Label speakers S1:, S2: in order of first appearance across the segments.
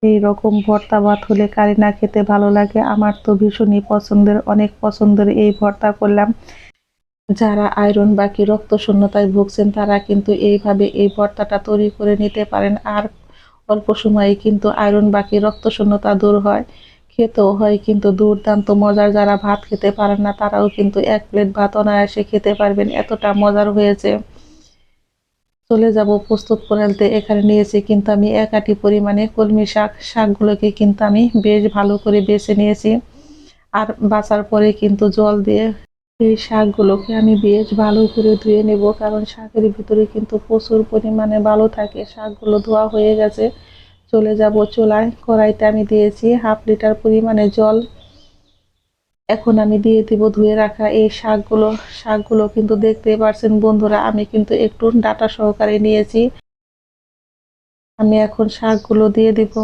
S1: এই রকম ভর্তা ভাত হলে কারি না খেতে ভালো লাগে। আমার তো ভীষণই পছন্দের, অনেক পছন্দের এই ভর্তা করলাম। যারা আয়রন বা কি রক্ত শূন্যতায় ভুগছেন তারা কিন্তু এইভাবে এই ভর্তাটা তৈরি করে নিতে পারেন। আর অল্প সময়ে কিন্তু আয়রন বা কি রক্ত শূন্যতা দূর হয়, খেতেও হয় কিন্তু দুর্দান্ত মজার। যারা ভাত খেতে পারেন না তারাও কিন্তু 1 প্লেট ভাত অনায়াসে খেতে পারবেন, এতটা মজার হয়েছে। চলে যাব প্রস্তুত প্রণালীতে। এখানে নিয়েছি কিন্তু আমি 1 আঁটি পরিমাণে কলমি শাক। শাকগুলোকে কিন্তু আমি বেশ ভালো করে বেছে নিয়েছি। আর বাছার পরে কিন্তু জল দিয়ে এই শাকগুলোকে আমি বেশ ভালো করে ধুয়ে নেব, কারণ শাকের ভিতরে কিন্তু প্রচুর পরিমাণে বালু থাকে। শাকগুলো ধোয়া হয়ে গেছে। চলে যাব চুলায়। কড়াইতে আমি দিয়েছি 1/2 লিটার পরিমাণে জল। এখন আমি দিয়ে দিব ধুয়ে রাখা এই শাকগুলো। শাকগুলো কিন্তু দেখতেই পারছেন বন্ধুরা, আমি কিন্তু একটু ডাটা সহকারে নিয়েছি। আমি এখন শাকগুলো দিয়ে দিব।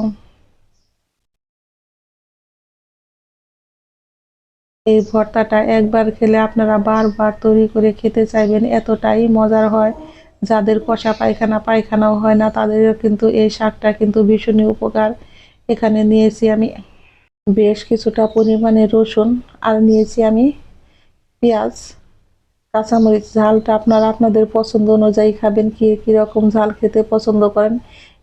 S1: এই ভর্তাটা একবার খেলে আপনারা বারবার তৈরি করে খেতে চাইবেন, এতটাই মজার হয়। যাদের কষা পায়খানাও হয় না তাদেরও কিন্তু এই শাকটা কিন্তু ভীষণই উপকার। এখানে নিয়েছি আমি বেশ কিছুটা পরিমাণে রসুন, আর নিয়েছি আমি পেঁয়াজ, কাঁচামরিচ। ঝালটা আপনারা আপনাদের পছন্দ অনুযায়ী খাবেন, কে কীরকম ঝাল খেতে পছন্দ করেন।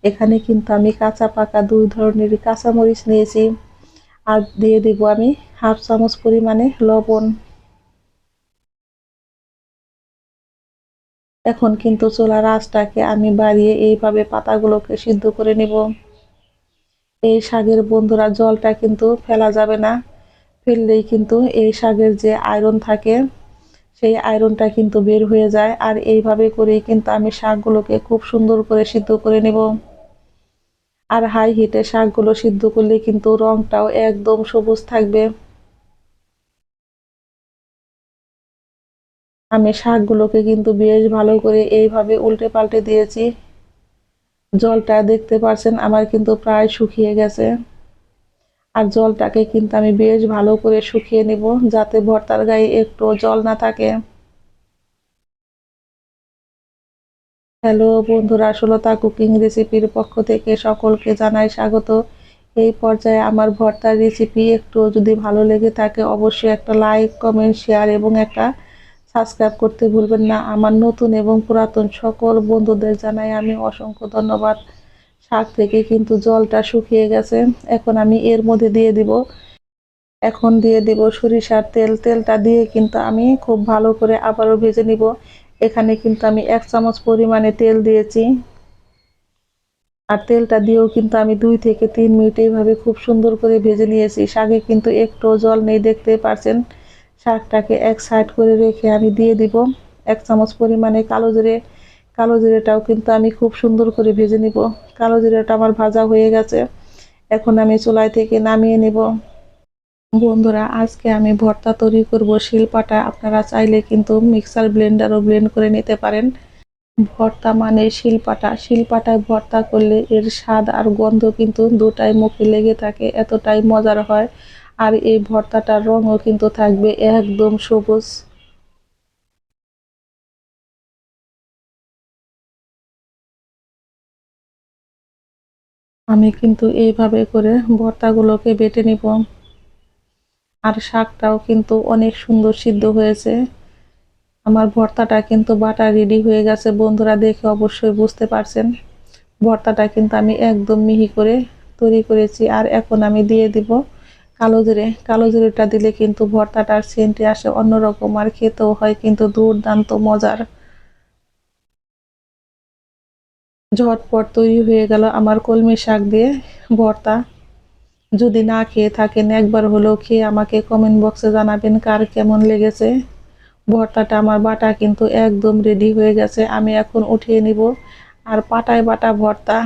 S1: এখানে কিন্তু আমি কাঁচা পাকা 2 ধরনের কাঁচামরিচ নিয়েছি। আর দিয়ে দিব আমি 1/2 চামচ পরিমাণে লবণ। এখন কিন্তু চুলার আঁচটাকে আমি বাড়িয়ে এইভাবে পাতাগুলোকে সিদ্ধ করে নেব। এই শাকের বন্ধুরা জলটা কিন্তু ফেলা যাবে না, ফেললেই কিন্তু এই শাকের যে আয়রন থাকে সেই আয়রনটা কিন্তু বের হয়ে যায়। আর এইভাবে করেই কিন্তু আমি শাকগুলোকে খুব সুন্দর করে সিদ্ধ করে নেব। আর হাই হিটে শাকগুলো সিদ্ধ করলে কিন্তু রংটাও একদম সবুজ থাকবে। আমি শাকগুলোকে কিন্তু বেশ ভালো করে এইভাবে উল্টে পাল্টে দিয়েছি। জলটা দেখতে পাচ্ছেন আমার কিন্তু প্রায় শুকিয়ে গেছে। আর জলটাকে কিন্তু আমি বেশ ভালো করে শুকিয়ে নেব, যাতে ভর্তার গায়ে একটু জল না থাকে। হ্যালো বন্ধুরা, সুলতা কুকিং রেসিপির পক্ষ থেকে সকলকে জানাই স্বাগত। এই পর্যায়ে আমার ভর্তার রেসিপি একটু যদি ভালো লেগে থাকে অবশ্যই একটা লাইক, কমেন্ট, শেয়ার এবং একটা সাবস্ক্রাইব করতে ভুলবেন না। আমার নতুন এবং পুরাতন সকল বন্ধুদের জানাই আমি অসংখ্য ধন্যবাদ। শাক থেকে কিন্তু জলটা শুকিয়ে গেছে। এখন আমি এর মধ্যে দিয়ে দিব সরিষার তেল। তেলটা দিয়ে কিন্তু আমি খুব ভালো করে আবারও ভেজে নিব। এখানে কিন্তু আমি 1 চামচ পরিমাণে তেল দিয়েছি। আর তেলটা দিয়েও কিন্তু আমি 2 থেকে 3 মিনিট এইভাবে খুব সুন্দর করে ভেজে নিয়েছি। শাকে কিন্তু একটু জল নেই, দেখতে পাচ্ছেন। শাকটাকে এক সাইড করে রেখে আমি দিয়ে দিব 1 চামচ পরিমাণে কালো জিরে। কালো জিরেটাও কিন্তু আমি খুব সুন্দর করে ভেজে নিব। কালো জিরেটা আমার ভাজা হয়ে গেছে। এখন আমি চুলায় থেকে নামিয়ে নেব। বন্ধুরা আজকে আমি ভর্তা তৈরি করব শিলপাটা। আপনারা চাইলে কিন্তু মিক্সার ব্লেন্ডারও ব্লেন্ড করে নিতে পারেন। ভর্তা মানে শিলপাটা। শিলপাটায় ভর্তা করলে এর স্বাদ আর গন্ধ কিন্তু দুটাই মুখে লেগে থাকে, এতটাই মজার হয়। আর এই ভর্তাটার রঙও কিন্তু থাকবে একদম সবুজ। আমি কিন্তু এইভাবে করে ভর্তাগুলোকে বেটে নিব। আর শাকটাও কিন্তু অনেক সুন্দর সিদ্ধ হয়েছে। আমার ভর্তাটা কিন্তু বাটা রেডি হয়ে গেছে বন্ধুরা, দেখে অবশ্যই বুঝতে পারছেন। ভর্তাটা কিন্তু আমি একদম মিহি করে তৈরি করেছি। আর এখন আমি দিয়ে দিব কালো জিরে। কালো জিরেটা দিলে কিন্তু ভর্তাটার সেন্টে আসে অন্যরকম, আর খেতেও হয় কিন্তু দুর্দান্ত মজার। ঝটপট তৈরি হয়ে গেল আমার কলমি শাক দিয়ে ভর্তা। যদি না খেয়ে থাকেন একবার হলেও খেয়ে আমাকে কমেন্ট বক্সে জানাবেন কার কেমন লেগেছে। ভর্তাটা আমার বাটা কিন্তু একদম রেডি হয়ে গেছে, আমি এখন উঠিয়ে নিব। আর পাটায় বাটা ভর্তা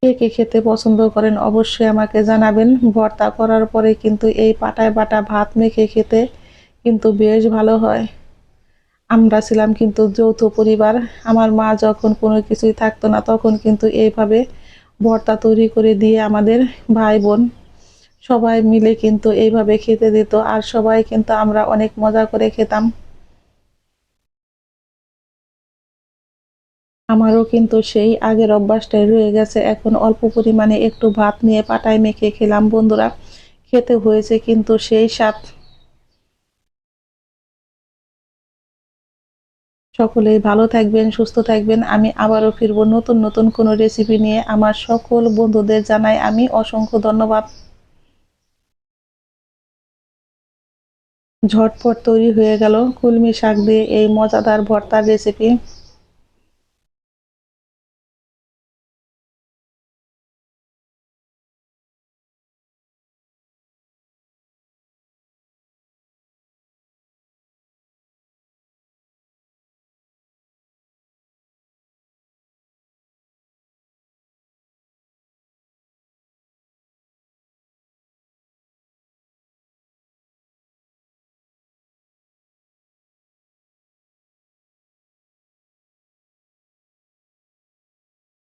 S1: কে কে খেতে পছন্দ করেন অবশ্যই আমাকে জানাবেন। ভর্তা করার পরে কিন্তু এই পাটায় বাটা ভাত মেখে খেতে কিন্তু বেশ ভালো হয়। আমরা ছিলাম কিন্তু যৌথ পরিবার। আমার মা যখন কোনো কিছুই থাকতো না তখন কিন্তু এইভাবে ভর্তা তৈরি করে দিয়ে আমাদের ভাই বোন সবাই মিলে কিন্তু এইভাবে খেতে দিত। আর সবাই কিন্তু আমরা অনেক মজা করে খেতাম। আমারও কিন্তু সেই আগের অভ্যাসটাই রয়ে গেছে। এখন অল্প পরিমাণে একটু ভাত নিয়ে পাটায় মেখে খেলাম বন্ধুরা। খেতে হয়েছে কিন্তু সেই স্বাদ। সকলেই ভালো থাকবেন, সুস্থ থাকবেন। আমি আবারও ফিরবো নতুন নতুন কোনো রেসিপি নিয়ে। আমার সকল বন্ধুদের জানাই আমি অসংখ্য ধন্যবাদ। ঝটপট তৈরি হয়ে গেল কলমি শাক দিয়ে এই মজাদার ভর্তার রেসিপি।